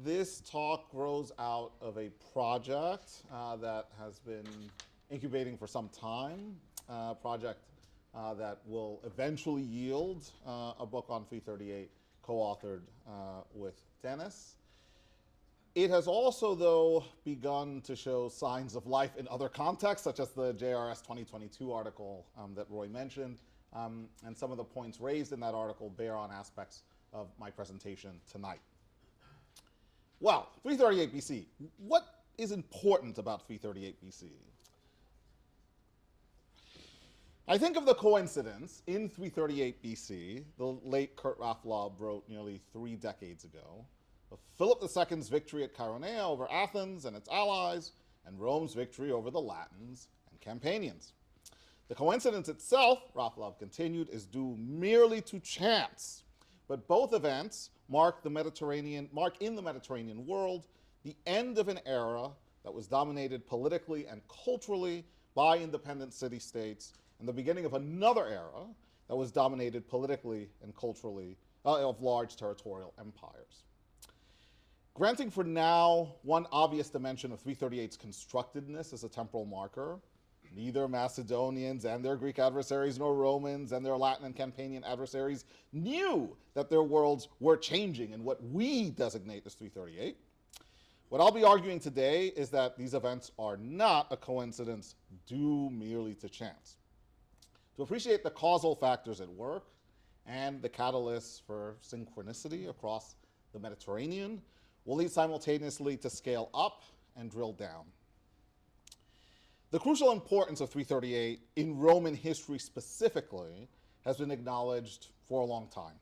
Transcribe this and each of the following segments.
This talk grows out of a project that has been incubating for some time, a project that will eventually yield a book on 338 co-authored with Dennis. It has also, though, begun to show signs of life in other contexts, such as the JRS 2022 article that Roy mentioned, and some of the points raised in that article bear on aspects of my presentation tonight. Well, 338 BC. What is important about 338 BC? I think of the coincidence in 338 BC, the late Kurt Raaflaub wrote nearly 3 decades ago, of Philip II's victory at Chaeronea over Athens and its allies, and Rome's victory over the Latins and Campanians. The coincidence itself, Raaflaub continued, is due merely to chance, but both events mark in the Mediterranean world the end of an era that was dominated politically and culturally by independent city-states, and the beginning of another era that was dominated politically and culturally of large territorial empires. Granting for now one obvious dimension of 338's constructedness as a temporal marker, neither Macedonians and their Greek adversaries nor Romans and their Latin and Campanian adversaries knew that their worlds were changing in what we designate as 338. What I'll be arguing today is that these events are not a coincidence due merely to chance. To appreciate the causal factors at work and the catalysts for synchronicity across the Mediterranean, we'll need simultaneously to scale up and drill down. The crucial importance of 338 in Roman history specifically has been acknowledged for a long time.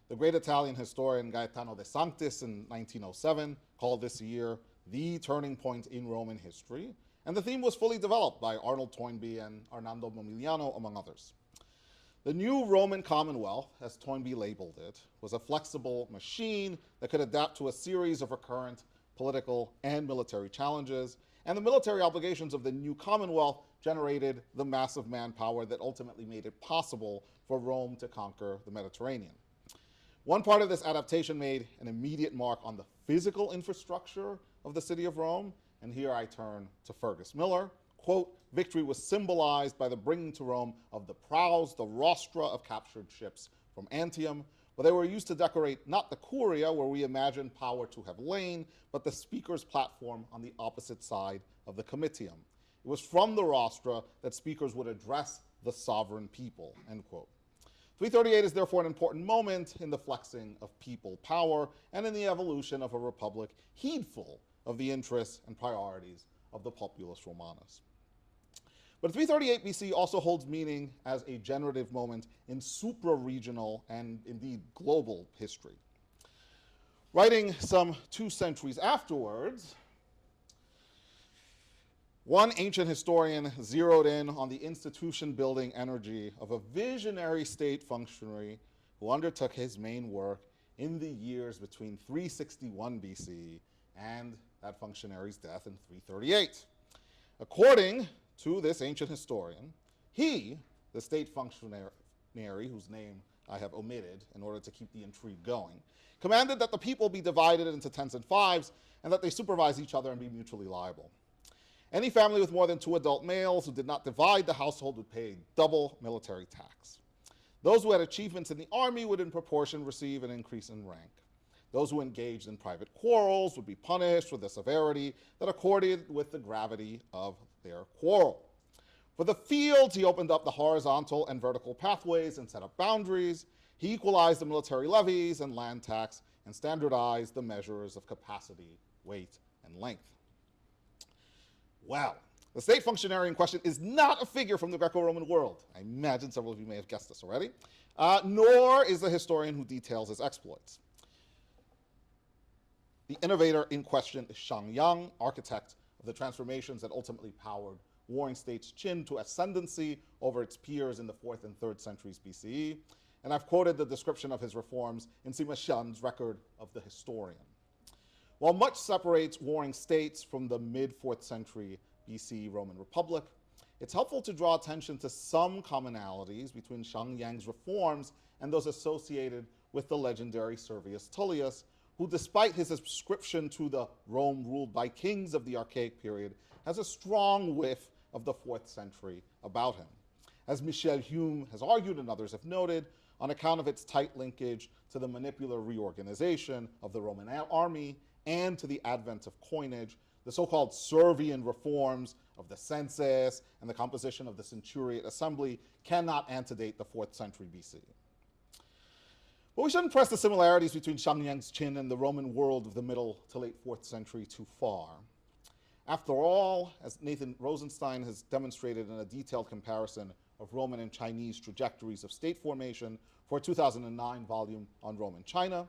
The great Italian historian Gaetano de Sanctis in 1907 called this year the turning point in Roman history, and the theme was fully developed by Arnold Toynbee and Arnaldo Momigliano, among others. The new Roman Commonwealth, as Toynbee labeled it, was a flexible machine that could adapt to a series of recurrent political and military challenges, and the military obligations of the new Commonwealth generated the massive manpower that ultimately made it possible for Rome to conquer the Mediterranean. One part of this adaptation made an immediate mark on the physical infrastructure of the city of Rome, and here I turn to Fergus Miller. Quote, victory was symbolized by the bringing to Rome of the prows, the rostra of captured ships from Antium, but they were used to decorate not the curia, where we imagine power to have lain, but the speaker's platform on the opposite side of the comitium. It was from the rostra that speakers would address the sovereign people, end quote. 338 is therefore an important moment in the flexing of people power and in the evolution of a republic heedful of the interests and priorities of the populus Romanus. But 338 BC also holds meaning as a generative moment in supra-regional and indeed global history. Writing some 2 centuries afterwards, one ancient historian zeroed in on the institution-building energy of a visionary state functionary who undertook his main work in the years between 361 BC and that functionary's death in 338. According to this ancient historian, he, the state functionary whose name I have omitted in order to keep the intrigue going, commanded that the people be divided into 10s and 5s and that they supervise each other and be mutually liable. Any family with more than 2 adult males who did not divide the household would pay double military tax. Those who had achievements in the army would in proportion receive an increase in rank. Those who engaged in private quarrels would be punished with a severity that accorded with the gravity of their quarrel. For the fields, he opened up the horizontal and vertical pathways and set up boundaries. He equalized the military levies and land tax and standardized the measures of capacity, weight, and length. Well, the state functionary in question is not a figure from the Greco-Roman world. I imagine several of you may have guessed this already. Nor is the historian who details his exploits. The innovator in question is Shang Yang, architect of the transformations that ultimately powered warring states' Qin to ascendancy over its peers in the 4th and 3rd centuries BCE. And I've quoted the description of his reforms in Sima Xian's record of the historian. While much separates warring states from the mid-4th century BC Roman Republic, it's helpful to draw attention to some commonalities between Xiangyang's reforms and those associated with the legendary Servius Tullius, who, despite his ascription to the Rome ruled by kings of the archaic period, has a strong whiff of the 4th century about him. As Michel Hume has argued and others have noted, on account of its tight linkage to the manipular reorganization of the Roman army and to the advent of coinage, the so-called Servian reforms of the census and the composition of the centuriate assembly cannot antedate the 4th century BC. But we shouldn't press the similarities between Xiangyang's Qin and the Roman world of the middle to late 4th century too far. After all, as Nathan Rosenstein has demonstrated in a detailed comparison of Roman and Chinese trajectories of state formation for a 2009 volume on Roman China,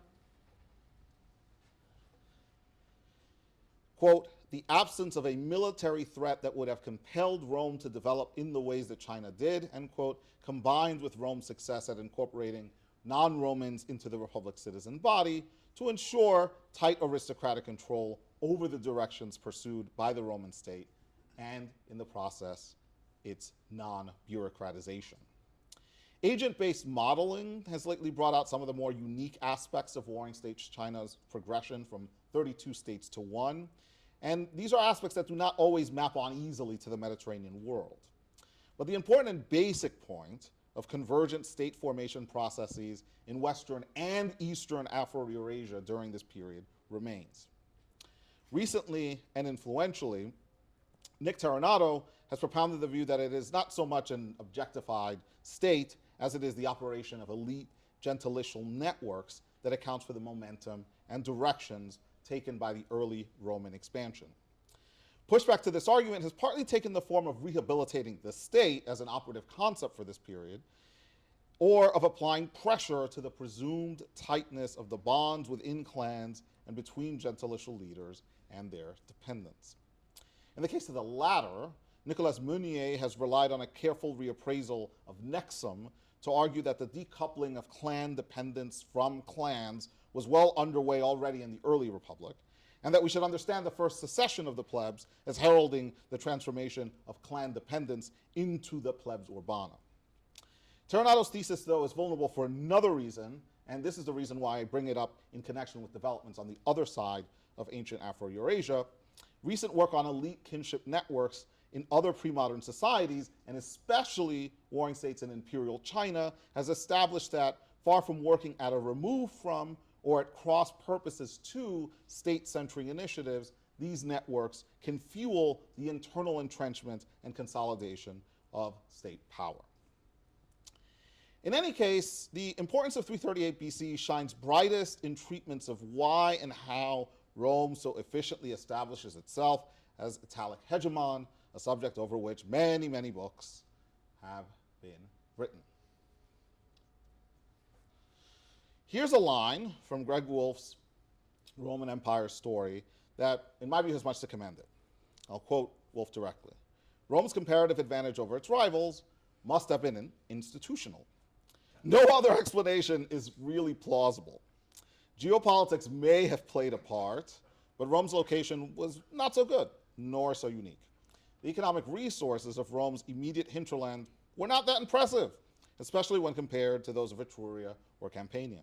quote, the absence of a military threat that would have compelled Rome to develop in the ways that China did, end quote, combined with Rome's success at incorporating non-Romans into the Republic's citizen body to ensure tight aristocratic control over the directions pursued by the Roman state, and in the process, its non-bureaucratization. Agent-based modeling has lately brought out some of the more unique aspects of warring states China's progression from 32 states to 1, and these are aspects that do not always map on easily to the Mediterranean world. But the important and basic point of convergent state formation processes in Western and Eastern Afro-Eurasia during this period remains. Recently and influentially, Nick Terranato has propounded the view that it is not so much an objectified state as it is the operation of elite gentilicial networks that accounts for the momentum and directions taken by the early Roman expansion. Pushback to this argument has partly taken the form of rehabilitating the state as an operative concept for this period, or of applying pressure to the presumed tightness of the bonds within clans and between gentilicial leaders and their dependents. In the case of the latter, Nicolas Meunier has relied on a careful reappraisal of Nexum to argue that the decoupling of clan dependence from clans was well underway already in the early Republic, and that we should understand the first secession of the plebs as heralding the transformation of clan dependence into the plebs urbana. Terranato's thesis, though, is vulnerable for another reason, and this is the reason why I bring it up in connection with developments on the other side of ancient Afro-Eurasia. Recent work on elite kinship networks in other pre-modern societies, and especially warring states in imperial China, has established that, far from working at a remove from or at cross purposes to state-centering initiatives, these networks can fuel the internal entrenchment and consolidation of state power. In any case, the importance of 338 BC shines brightest in treatments of why and how Rome so efficiently establishes itself as Italic hegemon, a subject over which many, many books have been written. Here's a line from Greg Wolf's Roman Empire story that, in my view, has much to commend it. I'll quote Wolf directly. Rome's comparative advantage over its rivals must have been institutional. No other explanation is really plausible. Geopolitics may have played a part, but Rome's location was not so good, nor so unique. The economic resources of Rome's immediate hinterland were not that impressive, especially when compared to those of Etruria or Campania.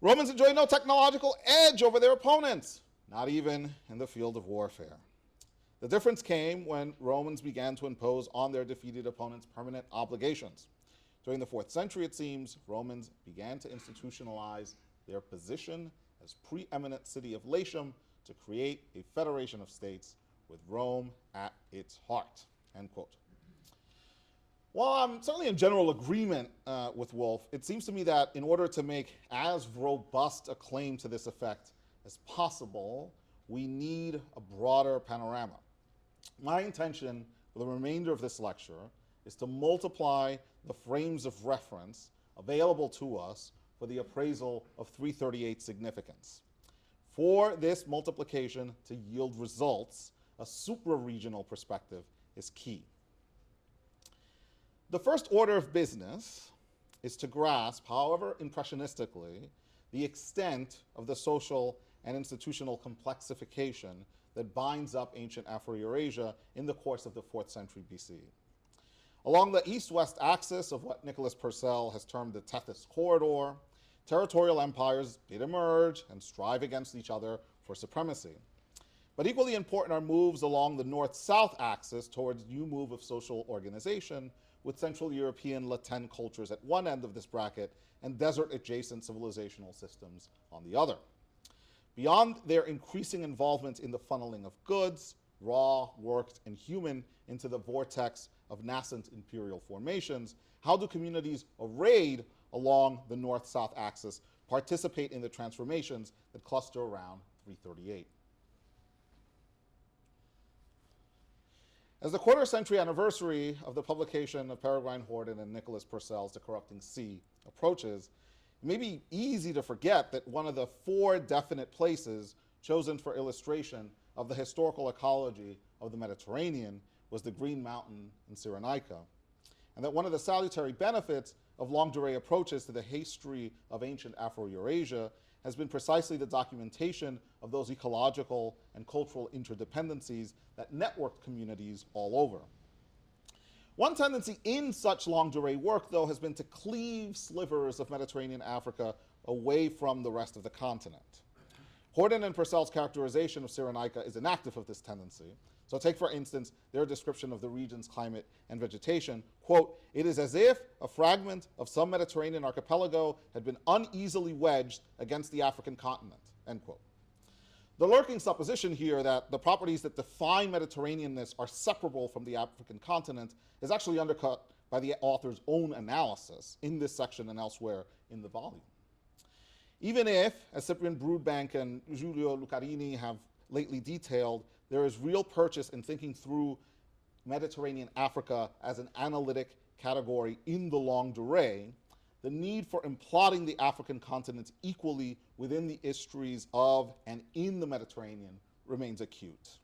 Romans enjoyed no technological edge over their opponents, not even in the field of warfare. The difference came when Romans began to impose on their defeated opponents permanent obligations. During the 4th century, it seems, Romans began to institutionalize their position as preeminent city of Latium to create a federation of states with Rome at its heart, end quote. While I'm certainly in general agreement with Wolf, it seems to me that in order to make as robust a claim to this effect as possible, we need a broader panorama. My intention for the remainder of this lecture is to multiply the frames of reference available to us for the appraisal of 338 significance. For this multiplication to yield results, a supra-regional perspective is key. The first order of business is to grasp, however impressionistically, the extent of the social and institutional complexification that binds up ancient Afro-Eurasia in the course of the 4th century BCE. Along the east-west axis of what Nicholas Purcell has termed the Tethys Corridor, territorial empires did emerge and strive against each other for supremacy. But equally important are moves along the north-south axis towards new move of social organization, with Central European Latin cultures at one end of this bracket and desert-adjacent civilizational systems on the other. Beyond their increasing involvement in the funneling of goods, raw, worked, and human, into the vortex of nascent imperial formations, how do communities arrayed along the north-south axis participate in the transformations that cluster around 338? As the quarter-century anniversary of the publication of Peregrine Horton and Nicholas Purcell's The Corrupting Sea approaches, it may be easy to forget that one of the 4 definite places chosen for illustration of the historical ecology of the Mediterranean was the Green Mountain in Cyrenaica, and that one of the salutary benefits of longue durée approaches to the history of ancient Afro-Eurasia has been precisely the documentation of those ecological and cultural interdependencies that networked communities all over. One tendency in such longue durée work, though, has been to cleave slivers of Mediterranean Africa away from the rest of the continent. Horton and Purcell's characterization of Cyrenaica is inactive of this tendency. So take, for instance, their description of the region's climate and vegetation. Quote, "It is as if a fragment of some Mediterranean archipelago had been uneasily wedged against the African continent," end quote. The lurking supposition here that the properties that define Mediterraneanness are separable from the African continent is actually undercut by the author's own analysis in this section and elsewhere in the volume. Even if, as Cyprian Broodbank and Giulio Lucarini have lately detailed, there is real purchase in thinking through Mediterranean Africa as an analytic category in the longue durée, the need for imploding the African continent equally within the histories of and in the Mediterranean remains acute.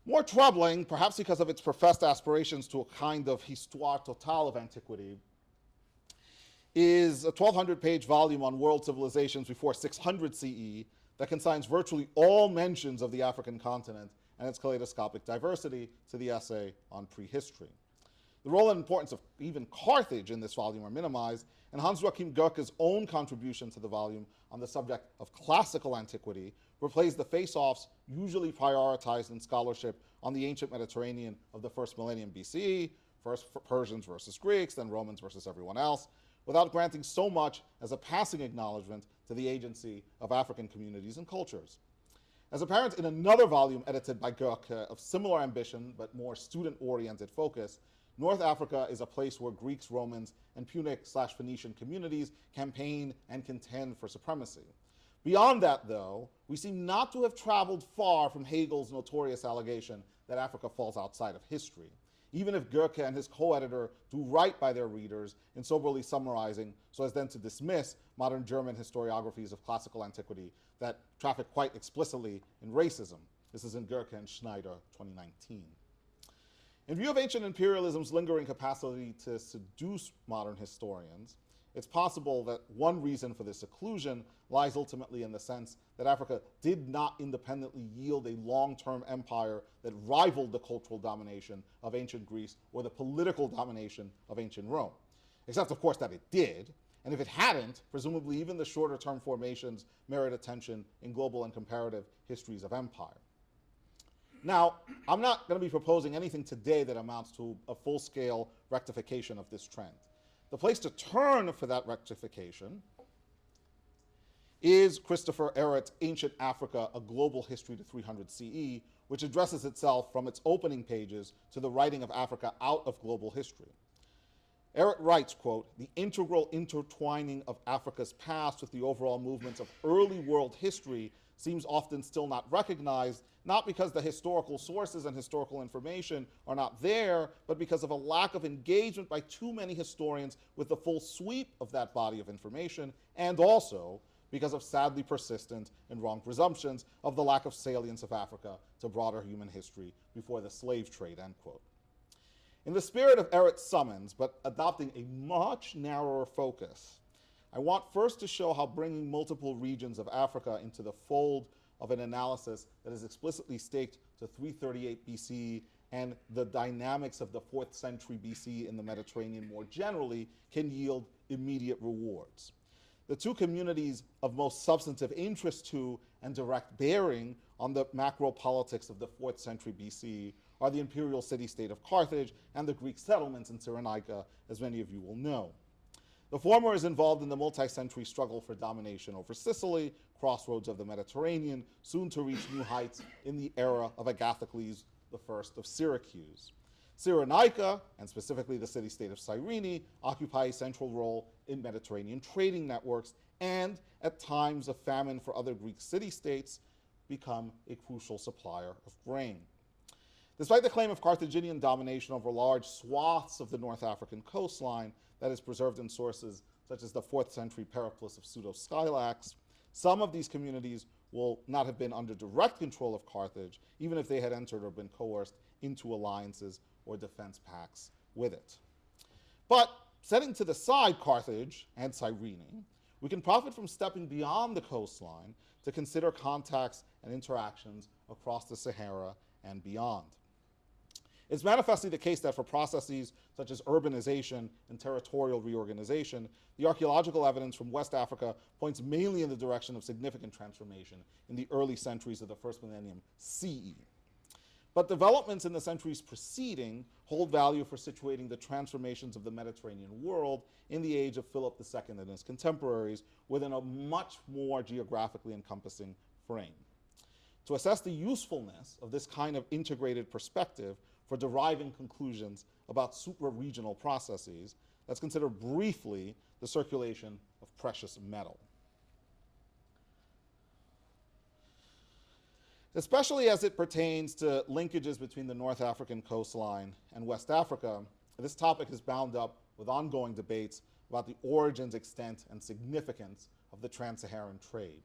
More troubling, perhaps because of its professed aspirations to a kind of histoire totale of antiquity, is a 1,200-page volume on world civilizations before 600 CE that consigns virtually all mentions of the African continent and its kaleidoscopic diversity to the essay on prehistory. The role and importance of even Carthage in this volume are minimized, and Hans-Joachim Goeke's own contribution to the volume on the subject of classical antiquity replays the face-offs usually prioritized in scholarship on the ancient Mediterranean of the first millennium BCE, first Persians versus Greeks, then Romans versus everyone else, without granting so much as a passing acknowledgement to the agency of African communities and cultures. As apparent in another volume edited by Goeke of similar ambition but more student-oriented focus, North Africa is a place where Greeks, Romans, and Punic/Phoenician communities campaign and contend for supremacy. Beyond that, though, we seem not to have traveled far from Hegel's notorious allegation that Africa falls outside of history, even if Goeke and his co-editor do right by their readers in soberly summarizing so as then to dismiss modern German historiographies of classical antiquity that traffic quite explicitly in racism. This is in Goeke and Schneider, 2019. In view of ancient imperialism's lingering capacity to seduce modern historians, it's possible that one reason for this seclusion lies ultimately in the sense that Africa did not independently yield a long-term empire that rivaled the cultural domination of ancient Greece or the political domination of ancient Rome. Except, of course, that it did, and if it hadn't, presumably even the shorter-term formations merit attention in global and comparative histories of empire. Now, I'm not going to be proposing anything today that amounts to a full-scale rectification of this trend. The place to turn for that rectification is Christopher Ehret's Ancient Africa, A Global History to 300 CE, which addresses itself from its opening pages to the writing of Africa out of global history. Ehret writes, quote, "The integral intertwining of Africa's past with the overall movements of early world history seems often still not recognized, not because the historical sources and historical information are not there, but because of a lack of engagement by too many historians with the full sweep of that body of information, and also because of sadly persistent and wrong presumptions of the lack of salience of Africa to broader human history before the slave trade," end quote. In the spirit of Ehret's summons, but adopting a much narrower focus, I want first to show how bringing multiple regions of Africa into the fold of an analysis that is explicitly staked to 338 BCE and the dynamics of the 4th century BCE in the Mediterranean more generally can yield immediate rewards. The two communities of most substantive interest to and direct bearing on the macro politics of the 4th century BCE are the imperial city-state of Carthage and the Greek settlements in Cyrenaica, as many of you will know. The former is involved in the multi-century struggle for domination over Sicily, crossroads of the Mediterranean, soon to reach new heights in the era of Agathocles I of Syracuse. Cyrenaica, and specifically the city-state of Cyrene, occupy a central role in Mediterranean trading networks and, at times of famine for other Greek city-states, become a crucial supplier of grain. Despite the claim of Carthaginian domination over large swaths of the North African coastline that is preserved in sources such as the 4th century Periplus of Pseudo-Skylax, some of these communities will not have been under direct control of Carthage, even if they had entered or been coerced into alliances or defense pacts with it. But setting to the side Carthage and Cyrene, we can profit from stepping beyond the coastline to consider contacts and interactions across the Sahara and beyond. It's manifestly the case that for processes such as urbanization and territorial reorganization, the archaeological evidence from West Africa points mainly in the direction of significant transformation in the early centuries of the first millennium CE. But developments in the centuries preceding hold value for situating the transformations of the Mediterranean world in the age of Philip II and his contemporaries within a much more geographically encompassing frame. To assess the usefulness of this kind of integrated perspective for deriving conclusions about supra-regional processes, let's consider briefly the circulation of precious metal. Especially as it pertains to linkages between the North African coastline and West Africa, this topic is bound up with ongoing debates about the origins, extent, and significance of the trans-Saharan trade.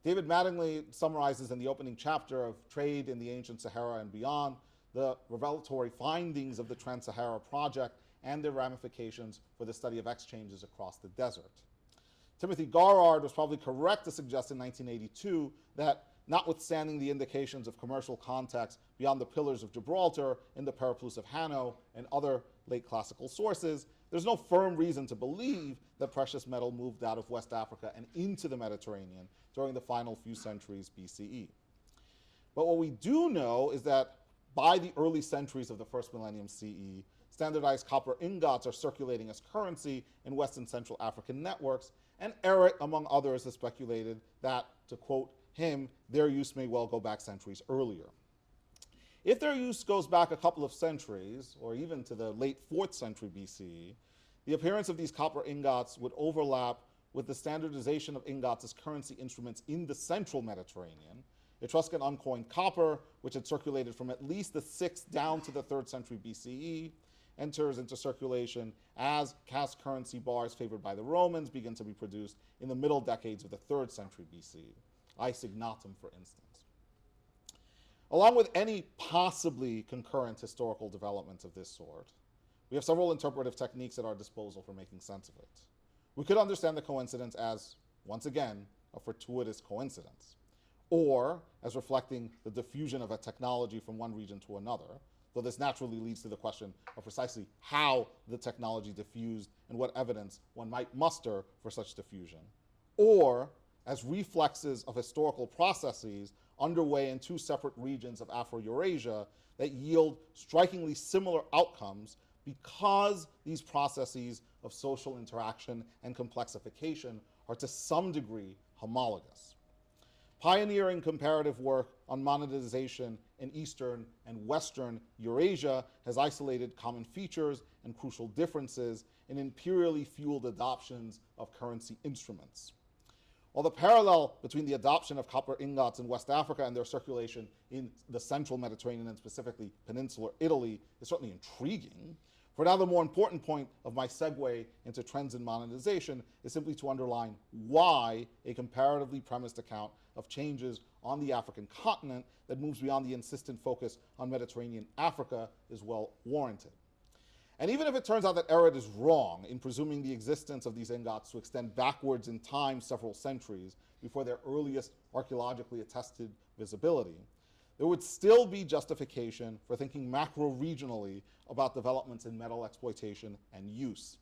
David Mattingly summarizes in the opening chapter of Trade in the Ancient Sahara and Beyond the revelatory findings of the Trans-Sahara Project and their ramifications for the study of exchanges across the desert. Timothy Garrard was probably correct to suggest in 1982 that notwithstanding the indications of commercial contacts beyond the Pillars of Gibraltar in the Periplus of Hanno and other late classical sources, there's no firm reason to believe that precious metal moved out of West Africa and into the Mediterranean during the final few centuries BCE. But what we do know is that by the early centuries of the first millennium CE, standardized copper ingots are circulating as currency in West and Central African networks, and Ehret, among others, has speculated that, to quote him, their use may well go back centuries earlier. If their use goes back a couple of centuries, or even to the late 4th century BCE, the appearance of these copper ingots would overlap with the standardization of ingots as currency instruments in the central Mediterranean. Etruscan uncoined copper, which had circulated from at least the 6th down to the 3rd century BCE, enters into circulation as cast currency bars favored by the Romans begin to be produced in the middle decades of the 3rd century BCE. Aesignatum, for instance. Along with any possibly concurrent historical developments of this sort, we have several interpretive techniques at our disposal for making sense of it. We could understand the coincidence as, once again, a fortuitous coincidence, or as reflecting the diffusion of a technology from one region to another, though this naturally leads to the question of precisely how the technology diffused and what evidence one might muster for such diffusion, or as reflexes of historical processes underway in two separate regions of Afro-Eurasia that yield strikingly similar outcomes because these processes of social interaction and complexification are to some degree homologous. Pioneering comparative work on monetization in Eastern and Western Eurasia has isolated common features and crucial differences in imperially fueled adoptions of currency instruments. While the parallel between the adoption of copper ingots in West Africa and their circulation in the central Mediterranean and specifically peninsular Italy is certainly intriguing, for now the more important point of my segue into trends in monetization is simply to underline why a comparatively premised account of changes on the African continent that moves beyond the insistent focus on Mediterranean Africa is well warranted. And even if it turns out that Ehret is wrong in presuming the existence of these ingots to extend backwards in time several centuries before their earliest archaeologically attested visibility, there would still be justification for thinking macro-regionally about developments in metal exploitation and use.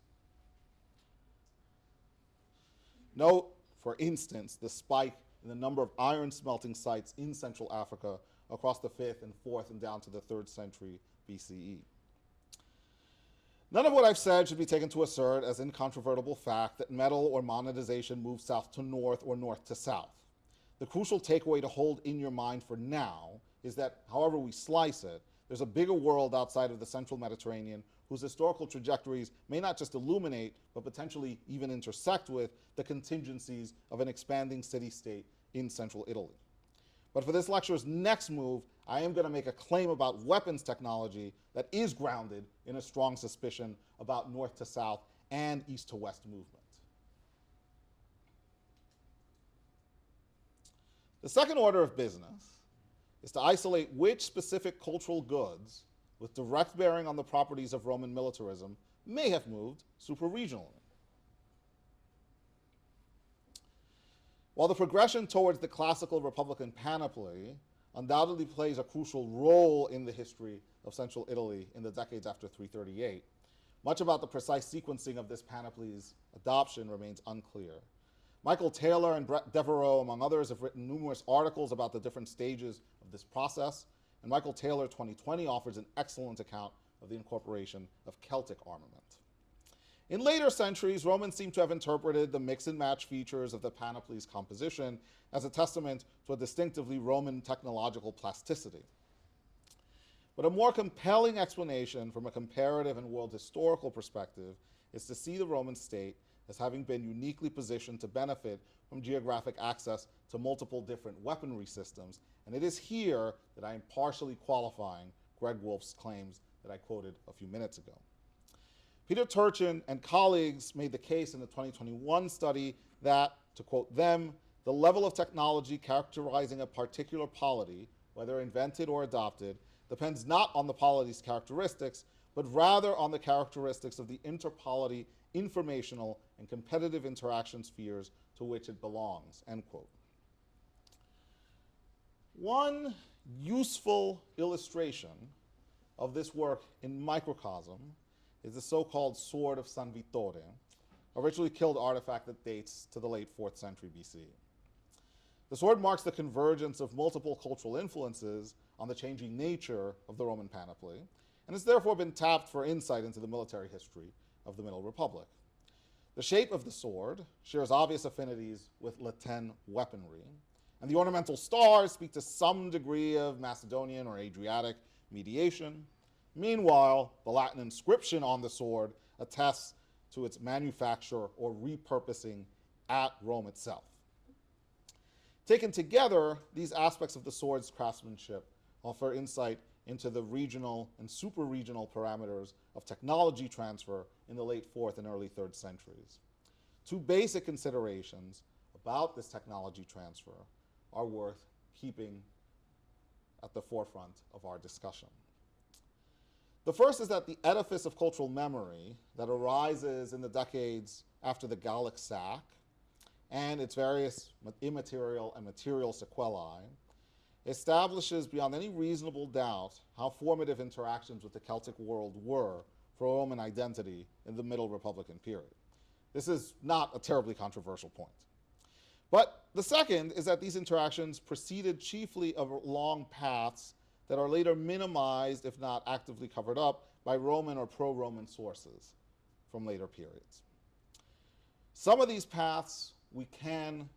Note, for instance, the spike in the number of iron smelting sites in Central Africa across the 5th and 4th and down to the 3rd century BCE. None of what I've said should be taken to assert as incontrovertible fact that metal or monetization moves south to north or north to south. The crucial takeaway to hold in your mind for now is that, however we slice it, there's a bigger world outside of the central Mediterranean whose historical trajectories may not just illuminate, but potentially even intersect with the contingencies of an expanding city-state in central Italy. But for this lecture's next move, I am going to make a claim about weapons technology that is grounded in a strong suspicion about north to south and east to west movement. The second order of business is to isolate which specific cultural goods with direct bearing on the properties of Roman militarism may have moved supraregionally. While the progression towards the classical Republican panoply undoubtedly plays a crucial role in the history of central Italy in the decades after 338, much about the precise sequencing of this panoply's adoption remains unclear. Michael Taylor and Brett Devereaux, among others, have written numerous articles about the different stages of this process, and Michael Taylor 2020 offers an excellent account of the incorporation of Celtic armament. In later centuries, Romans seem to have interpreted the mix and match features of the panoply's composition as a testament to a distinctively Roman technological plasticity. But a more compelling explanation from a comparative and world historical perspective is to see the Roman state as having been uniquely positioned to benefit from geographic access to multiple different weaponry systems, and it is here that I am partially qualifying Greg Wolf's claims that I quoted a few minutes ago. Peter Turchin and colleagues made the case in the 2021 study that, to quote them, the level of technology characterizing a particular polity, whether invented or adopted, depends not on the polity's characteristics, but rather on the characteristics of the interpolity informational and competitive interaction spheres to which it belongs, end quote. One useful illustration of this work in microcosm is the so-called Sword of San Vittore, a ritually killed artifact that dates to the late 4th century BCE. The sword marks the convergence of multiple cultural influences on the changing nature of the Roman panoply, and has therefore been tapped for insight into the military history of the Middle Republic. The shape of the sword shares obvious affinities with Latin weaponry, and the ornamental stars speak to some degree of Macedonian or Adriatic mediation. Meanwhile, the Latin inscription on the sword attests to its manufacture or repurposing at Rome itself. Taken together, these aspects of the sword's craftsmanship offer insight into the regional and super-regional parameters of technology transfer in the late 4th and early 3rd centuries. Two basic considerations about this technology transfer are worth keeping at the forefront of our discussion. The first is that the edifice of cultural memory that arises in the decades after the Gallic sack and its various immaterial and material sequelae establishes beyond any reasonable doubt how formative interactions with the Celtic world were for Roman identity in the Middle Republican period. This is not a terribly controversial point. But the second is that these interactions proceeded chiefly along paths that are later minimized, if not actively covered up, by Roman or pro-Roman sources from later periods. Some of these paths we can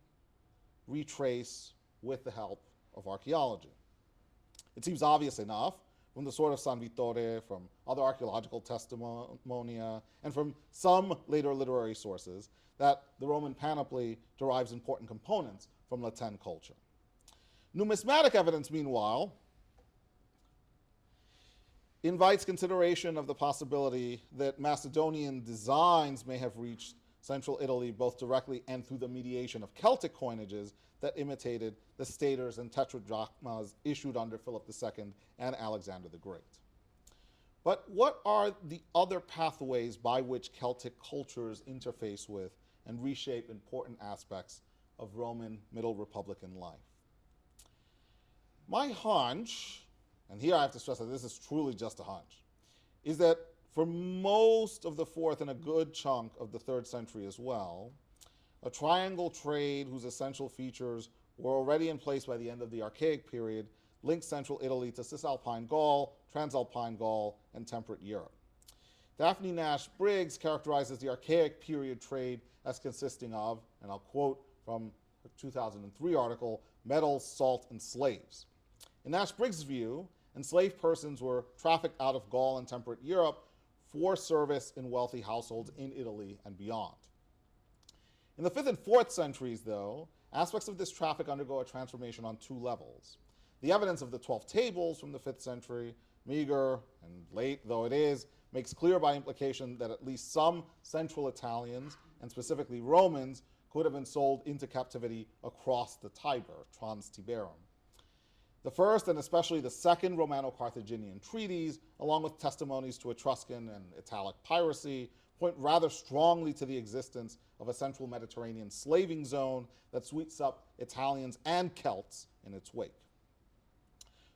retrace with the help of archaeology. It seems obvious enough from the Sword of San Vittore, from other archaeological testimonia, and from some later literary sources that the Roman panoply derives important components from Latin culture. Numismatic evidence, meanwhile, invites consideration of the possibility that Macedonian designs may have reached central Italy both directly and through the mediation of Celtic coinages that imitated the staters and tetradrachmas issued under Philip II and Alexander the Great. But what are the other pathways by which Celtic cultures interface with and reshape important aspects of Roman Middle Republican life. My hunch, and here I have to stress that this is truly just a hunch, is that for most of the 4th and a good chunk of the 3rd century as well, a triangle trade whose essential features were already in place by the end of the Archaic period linked central Italy to Cisalpine Gaul, Transalpine Gaul, and temperate Europe. Daphne Nash Briggs characterizes the Archaic period trade as consisting of, and I'll quote from her 2003 article, metals, salt, and slaves. In Nash Briggs' view, enslaved persons were trafficked out of Gaul and temperate Europe for service in wealthy households in Italy and beyond. In the 5th and 4th centuries, though, aspects of this traffic undergo a transformation on 2 levels. The evidence of the 12 tables from the 5th century, meager and late though it is, makes clear by implication that at least some central Italians, and specifically Romans, could have been sold into captivity across the Tiber, Trans Tiberum. The first and especially the second Romano-Carthaginian treaties, along with testimonies to Etruscan and Italic piracy, point rather strongly to the existence of a central Mediterranean slaving zone that sweeps up Italians and Celts in its wake.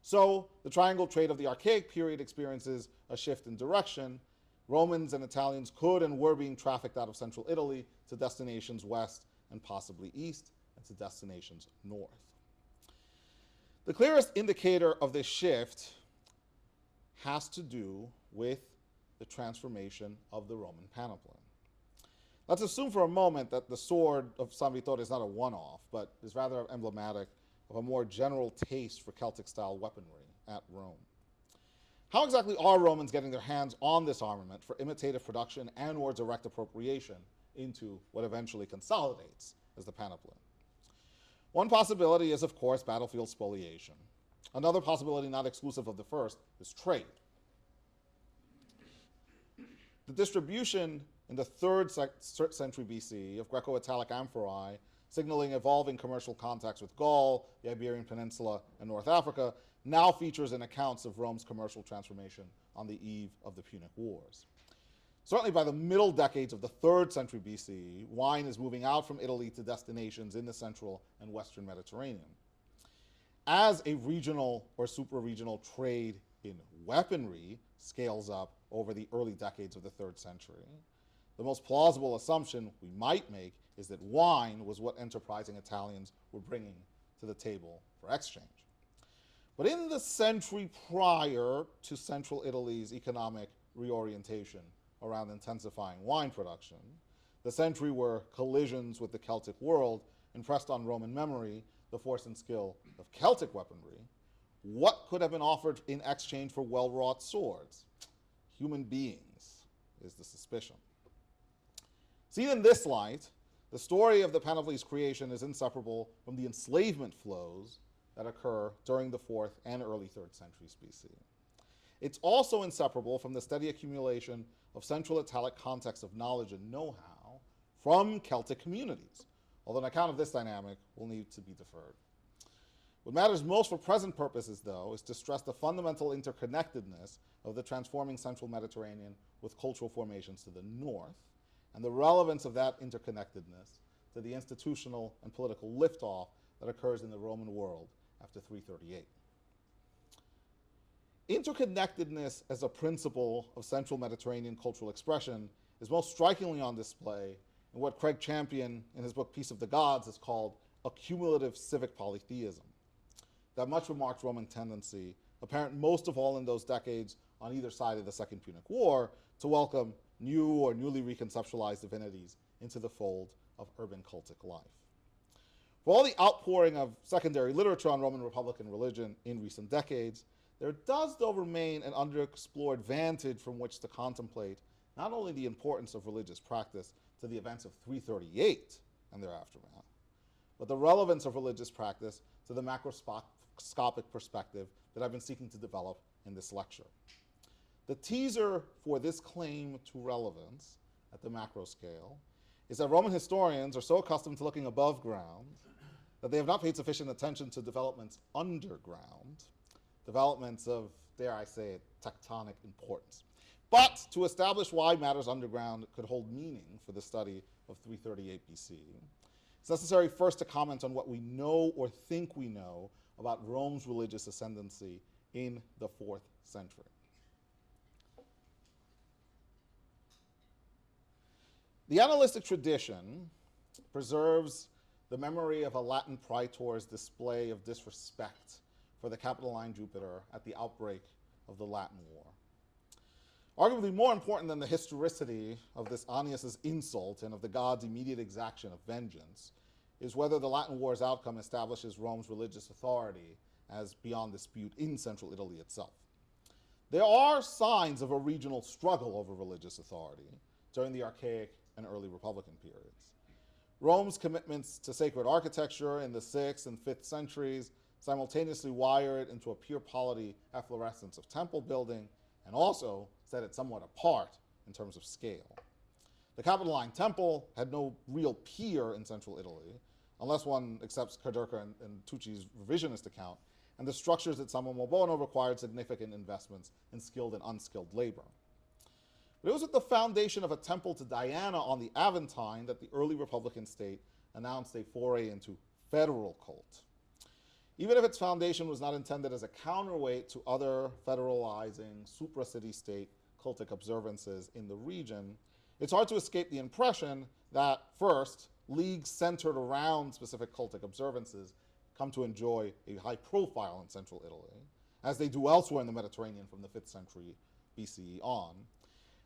So the triangle trade of the Archaic period experiences a shift in direction. Romans and Italians could and were being trafficked out of central Italy to destinations west and possibly east, and to destinations north. The clearest indicator of this shift has to do with the transformation of the Roman panoply. Let's assume for a moment that the sword of San Vittore is not a one-off, but is rather emblematic of a more general taste for Celtic-style weaponry at Rome. How exactly are Romans getting their hands on this armament for imitative production and or direct appropriation into what eventually consolidates as the panoply? One possibility is, of course, battlefield spoliation. Another possibility, not exclusive of the first, is trade. The distribution in the 3rd century BC of Greco-Italic amphorae, signaling evolving commercial contacts with Gaul, the Iberian Peninsula, and North Africa, now features in accounts of Rome's commercial transformation on the eve of the Punic Wars. Certainly by the middle decades of the 3rd century BC, wine is moving out from Italy to destinations in the central and western Mediterranean. As a regional or super-regional trade in weaponry scales up over the early decades of the 3rd century, the most plausible assumption we might make is that wine was what enterprising Italians were bringing to the table for exchange. But in the century prior to central Italy's economic reorientation around intensifying wine production, the century where collisions with the Celtic world impressed on Roman memory the force and skill of Celtic weaponry, what could have been offered in exchange for well-wrought swords? Human beings is the suspicion. Seen in this light, the story of the panoply's creation is inseparable from the enslavement flows that occur during the 4th and early 3rd centuries BC. It's also inseparable from the steady accumulation of Central Italic contexts of knowledge and know-how from Celtic communities, although an account of this dynamic will need to be deferred. What matters most for present purposes, though, is to stress the fundamental interconnectedness of the transforming Central Mediterranean with cultural formations to the north, and the relevance of that interconnectedness to the institutional and political liftoff that occurs in the Roman world after 338. Interconnectedness as a principle of Central Mediterranean cultural expression is most strikingly on display in what Craig Champion in his book Peace of the Gods has called accumulative civic polytheism. That much remarked Roman tendency, apparent most of all in those decades on either side of the Second Punic War, to welcome new or newly reconceptualized divinities into the fold of urban cultic life. For all the outpouring of secondary literature on Roman Republican religion in recent decades, there does, though, remain an underexplored vantage from which to contemplate not only the importance of religious practice to the events of 338 and their aftermath, but the relevance of religious practice to the macroscopic perspective that I've been seeking to develop in this lecture. The teaser for this claim to relevance at the macro scale is that Roman historians are so accustomed to looking above ground that they have not paid sufficient attention to developments underground, developments of, dare I say it, tectonic importance. But to establish why matters underground could hold meaning for the study of 338 BC, It's necessary first to comment on what we know or think we know about Rome's religious ascendancy in the 4th century. The annalistic tradition preserves the memory of a Latin praetor's display of disrespect for the Capitoline Jupiter at the outbreak of the Latin War. Arguably more important than the historicity of this Annius's insult and of the god's immediate exaction of vengeance is whether the Latin War's outcome establishes Rome's religious authority as beyond dispute in central Italy itself. There are signs of a regional struggle over religious authority during the archaic and early Republican periods. Rome's commitments to sacred architecture in the 6th and 5th centuries simultaneously wire it into a pure polity efflorescence of temple building and also set it somewhat apart in terms of scale. The Capitoline Temple had no real peer in central Italy, unless one accepts Caderca and Tucci's revisionist account, and the structures at San Mobono required significant investments in skilled and unskilled labor. But it was at the foundation of a temple to Diana on the Aventine that the early Republican state announced a foray into federal cult. Even if its foundation was not intended as a counterweight to other federalizing supra-city state cultic observances in the region, it's hard to escape the impression that, first, leagues centered around specific cultic observances come to enjoy a high profile in central Italy, as they do elsewhere in the Mediterranean from the 5th century BCE on.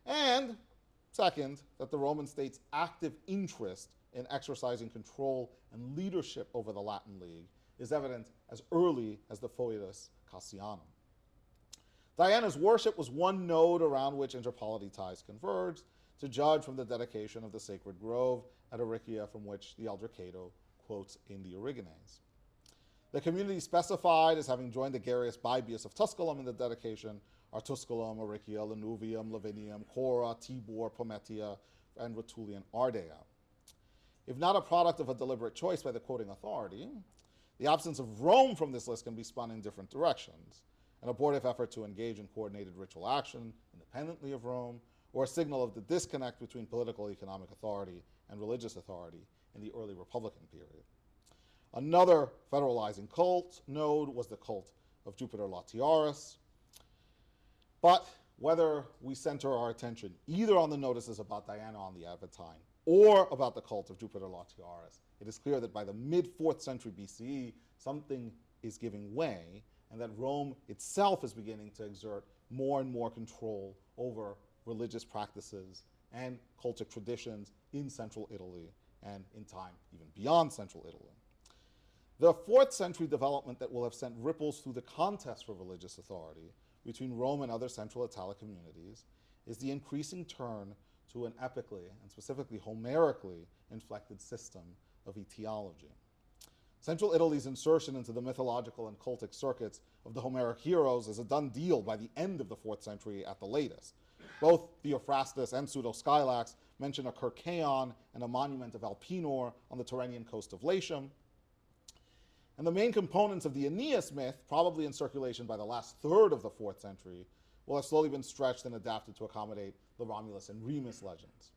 And second, that the Roman state's active interest in exercising control and leadership over the Latin League is evident as early as the Foedus Cassianum. Diana's worship was one node around which interpolity ties converged, to judge from the dedication of the sacred grove at Aricia, from which the elder Cato quotes in the Origenes. The community specified as having joined the Garius Baebius of Tusculum in the dedication are Tusculum, Aricia, Lanuvium, Lavinium, Cora, Tibur, Pometia, and Rutulian Ardea. If not a product of a deliberate choice by the quoting authority, the absence of Rome from this list can be spun in different directions: an abortive effort to engage in coordinated ritual action independently of Rome, or a signal of the disconnect between political economic authority and religious authority in the early Republican period. Another federalizing cult node was the cult of Jupiter Latiaris. But whether we center our attention either on the notices about Diana on the Aventine or about the cult of Jupiter Latiaris, it is clear that by the mid-4th century BCE, something is giving way, and that Rome itself is beginning to exert more and more control over religious practices and cultic traditions in central Italy, and in time even beyond central Italy. The 4th century development that will have sent ripples through the contest for religious authority between Rome and other central Italic communities is the increasing turn to an epically, and specifically Homerically, inflected system of etiology. Central Italy's insertion into the mythological and cultic circuits of the Homeric heroes is a done deal by the end of the 4th century at the latest. Both Theophrastus and Pseudo-Skylax mention a Circaeon and a monument of Alpinor on the Tyrrhenian coast of Latium. And the main components of the Aeneas myth, probably in circulation by the last third of the 4th century, will have slowly been stretched and adapted to accommodate the Romulus and Remus legends.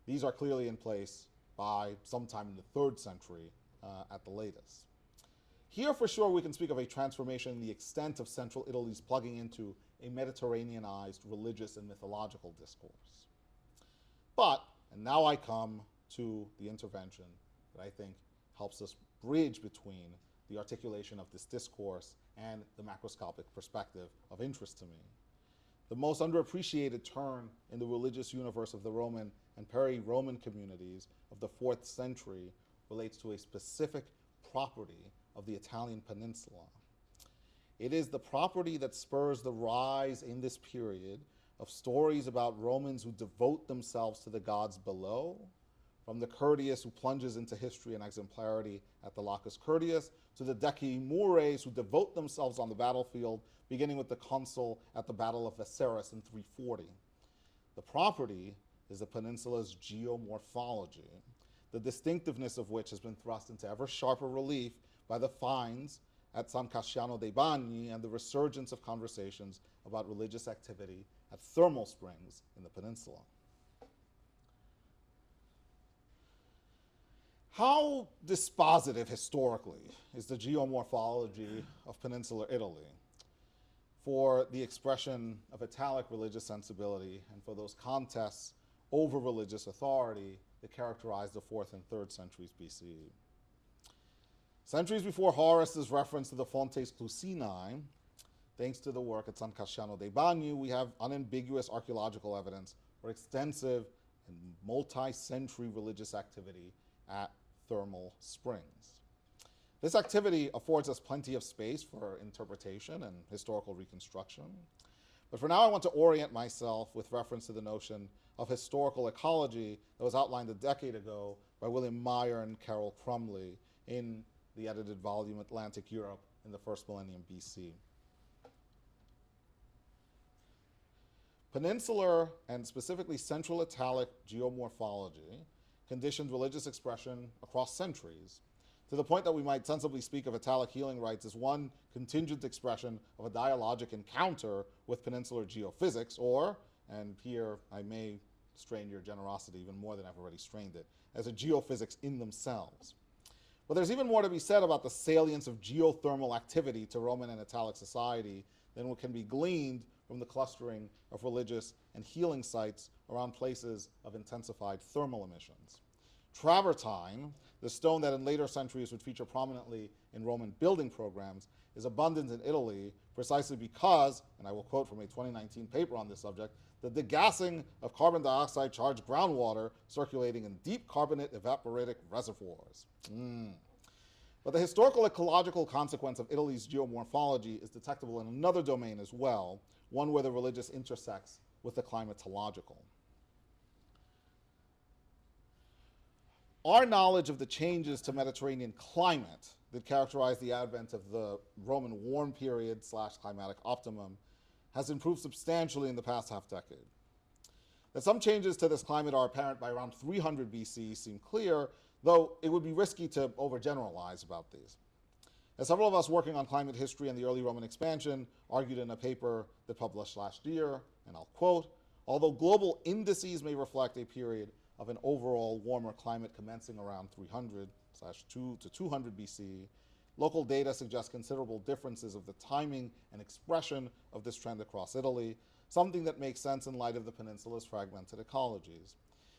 These are clearly in place by sometime in the 3rd century at the latest. Here, for sure, we can speak of a transformation in the extent of central Italy's plugging into a Mediterraneanized religious and mythological discourse. But, and now I come to the intervention that I think helps us bridge between the articulation of this discourse and the macroscopic perspective of interest to me. The most underappreciated turn in the religious universe of the Roman and peri-Roman communities of the 4th century relates to a specific property of the Italian peninsula. It is the property that spurs the rise in this period of stories about Romans who devote themselves to the gods below, from the Curtius who plunges into history and exemplarity at the Lacus Curtius, to the Decii Mures who devote themselves on the battlefield, beginning with the consul at the Battle of Veseris in 340. The property is the peninsula's geomorphology, the distinctiveness of which has been thrust into ever sharper relief by the finds at San Casciano dei Bagni and the resurgence of conversations about religious activity at thermal springs in the peninsula. How dispositive historically is the geomorphology of peninsular Italy for the expression of Italic religious sensibility and for those contests over religious authority that characterized the 4th and 3rd centuries BCE? Centuries before Horace's reference to the Fontes Clusinae, thanks to the work at San Casciano dei Bagni, we have unambiguous archaeological evidence for extensive and multi-century religious activity at thermal springs. This activity affords us plenty of space for interpretation and historical reconstruction. But for now, I want to orient myself with reference to the notion of historical ecology that was outlined a decade ago by William Meyer and Carol Crumley in the edited volume Atlantic Europe in the first millennium BC. Peninsular and specifically Central Italic geomorphology conditioned religious expression across centuries, to the point that we might sensibly speak of Italic healing rites as one contingent expression of a dialogic encounter with peninsular geophysics, or, and here I may strain your generosity even more than I've already strained it, as a geophysics in themselves. But there's even more to be said about the salience of geothermal activity to Roman and Italic society than what can be gleaned from the clustering of religious and healing sites around places of intensified thermal emissions. Travertine, the stone that in later centuries would feature prominently in Roman building programs, is abundant in Italy precisely because, and I will quote from a 2019 paper on this subject, the degassing of carbon dioxide charged groundwater circulating in deep carbonate evaporitic reservoirs. But the historical ecological consequence of Italy's geomorphology is detectable in another domain as well, one where the religious intersects with the climatological. Our knowledge of the changes to Mediterranean climate that characterized the advent of the Roman warm period / climatic optimum has improved substantially in the past half-decade. That some changes to this climate are apparent by around 300 BC seem clear, though it would be risky to overgeneralize about these. As several of us working on climate history and the early Roman expansion argued in a paper that published last year, and I'll quote, although global indices may reflect a period of an overall warmer climate commencing around 300 to 200 BC, local data suggest considerable differences of the timing and expression of this trend across Italy, something that makes sense in light of the peninsula's fragmented ecologies.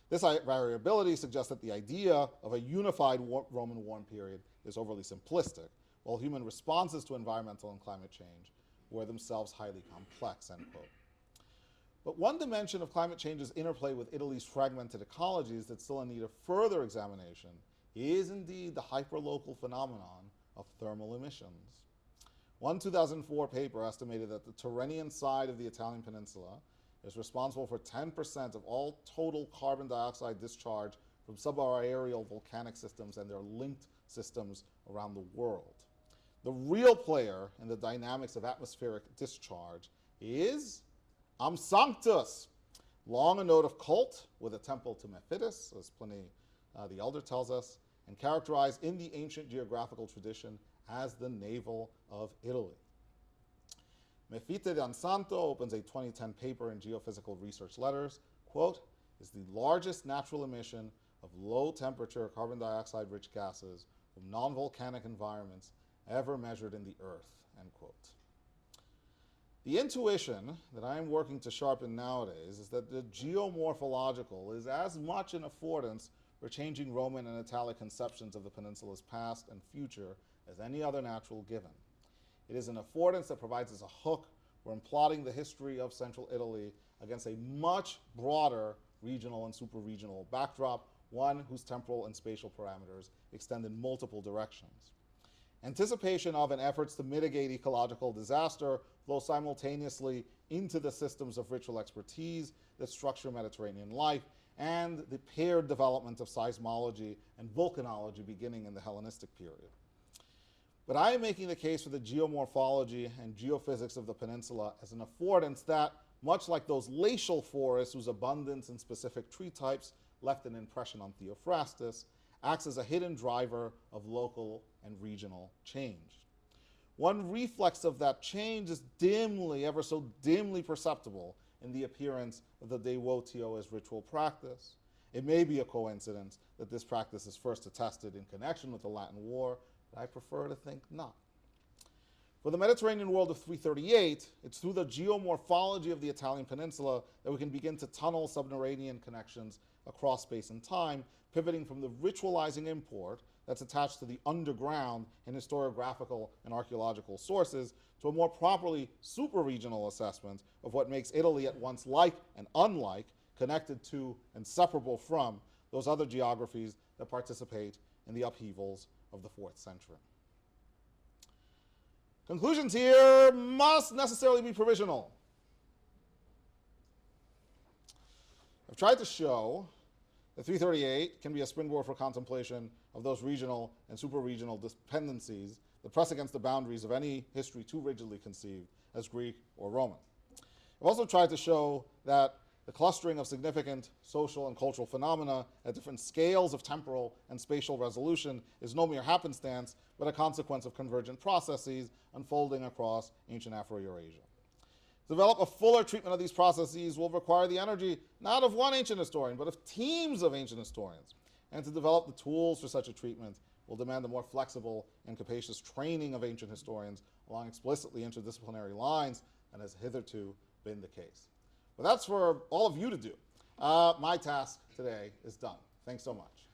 This variability suggests that the idea of a unified Roman warm period is overly simplistic, while human responses to environmental and climate change were themselves highly complex, end quote. But one dimension of climate change's interplay with Italy's fragmented ecologies that's still in need of further examination is indeed the hyperlocal phenomenon of thermal emissions. One 2004 paper estimated that the Tyrrhenian side of the Italian peninsula is responsible for 10% of all total carbon dioxide discharge from subaerial volcanic systems and their linked systems around the world. The real player in the dynamics of atmospheric discharge is Sanctus, long a note of cult with a temple to Mephitis, as Pliny the Elder tells us, and characterized in the ancient geographical tradition as the navel of Italy. Mefite d'Ansanto opens a 2010 paper in Geophysical Research Letters, quote, is the largest natural emission of low temperature carbon dioxide rich gases from non-volcanic environments ever measured in the earth, end quote. The intuition that I'm working to sharpen nowadays is that the geomorphological is as much an affordance for changing Roman and Italic conceptions of the peninsula's past and future as any other natural given. It is an affordance that provides us a hook for plotting the history of central Italy against a much broader regional and super-regional backdrop, one whose temporal and spatial parameters extend in multiple directions. Anticipation of and efforts to mitigate ecological disaster flow simultaneously into the systems of ritual expertise that structure Mediterranean life and the paired development of seismology and volcanology beginning in the Hellenistic period. But I am making the case for the geomorphology and geophysics of the peninsula as an affordance that, much like those glacial forests whose abundance in specific tree types left an impression on Theophrastus, acts as a hidden driver of local and regional change. One reflex of that change is dimly, ever so dimly perceptible in the appearance of the devotio as ritual practice, It may be a coincidence that this practice is first attested in connection with the Latin War, but I prefer to think not. For the Mediterranean world of 338, it's through the geomorphology of the Italian peninsula that we can begin to tunnel subterranean connections across space and time, pivoting from the ritualizing import that's attached to the underground in historiographical and archaeological sources to a more properly super-regional assessment of what makes Italy at once like and unlike, connected to and separable from those other geographies that participate in the upheavals of the 4th century. Conclusions here must necessarily be provisional. I've tried to show that 338 can be a springboard for contemplation of those regional and super-regional dependencies that press against the boundaries of any history too rigidly conceived as Greek or Roman. I've also tried to show that the clustering of significant social and cultural phenomena at different scales of temporal and spatial resolution is no mere happenstance, but a consequence of convergent processes unfolding across ancient Afro-Eurasia. To develop a fuller treatment of these processes will require the energy not of one ancient historian, but of teams of ancient historians. And to develop the tools for such a treatment will demand a more flexible and capacious training of ancient historians along explicitly interdisciplinary lines than has hitherto been the case. But that's for all of you to do. My task today is done. Thanks so much.